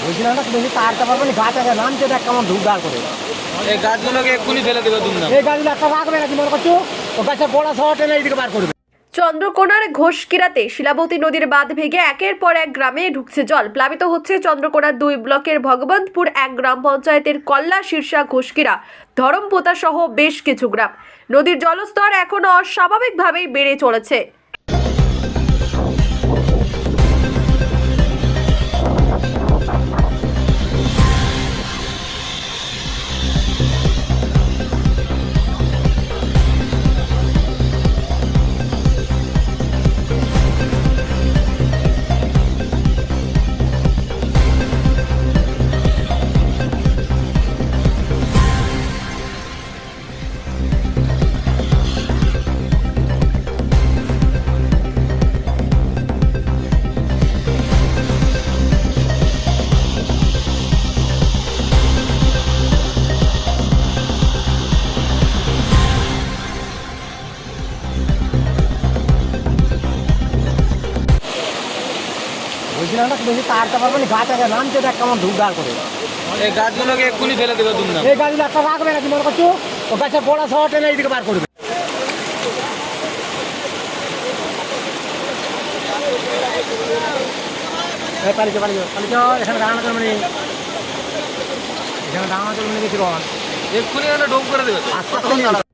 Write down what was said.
বুঝলাম না বেশি তারটা পারবে না, গাছ আছে নামছে দেখ কেমন ধূপধার করে। এই গাছগুলোকে এক্ষুনি ফেলে দেবে দুমদাম। এই গাছগুলো একটা রাখবে নাকি মনে করছো? ও গাছের গোড়া সহ টেনে এইদিকে বার করবে। চন্দ্রকোনার ঘোষকিরাতে শিলাবতী নদীর বাঁধ ভেঙে একের পর এক গ্রামে ঢুকছে জল। প্লাবিত হচ্ছে চন্দ্রকোনার 2 ব্লকের ভগবন্তপুর 1 গ্রাম পঞ্চায়েতের কল্লা, শীর্ষা, ঘোষকিরা, ধরমপোতা সহ বেশ কিছু গ্রাম। নদীর জলস্তর এখনো অস্বাভাবিকভাবেই বেড়ে চলেছে। বুঝলাম না বেশি তারটা পারবে না, গাছ আছে নামছে দেখ কেমন ধূপধার করে। এই গাছগুলোকে এক্ষুনি ফেলে দেবে দুমদাম। এই গাছগুলো একটা রাখবে নাকি মনে করছো? ও গাছের গোড়া সহ টেনে এইদিকে বার করবে। পালিয়ে এখানে দাঁড়ানো চলবে না, এখানে দাঁড়ানো চলবে না কিছু। এক্ষুনি ডোব করে দেবে তো। আস্তে আস্তে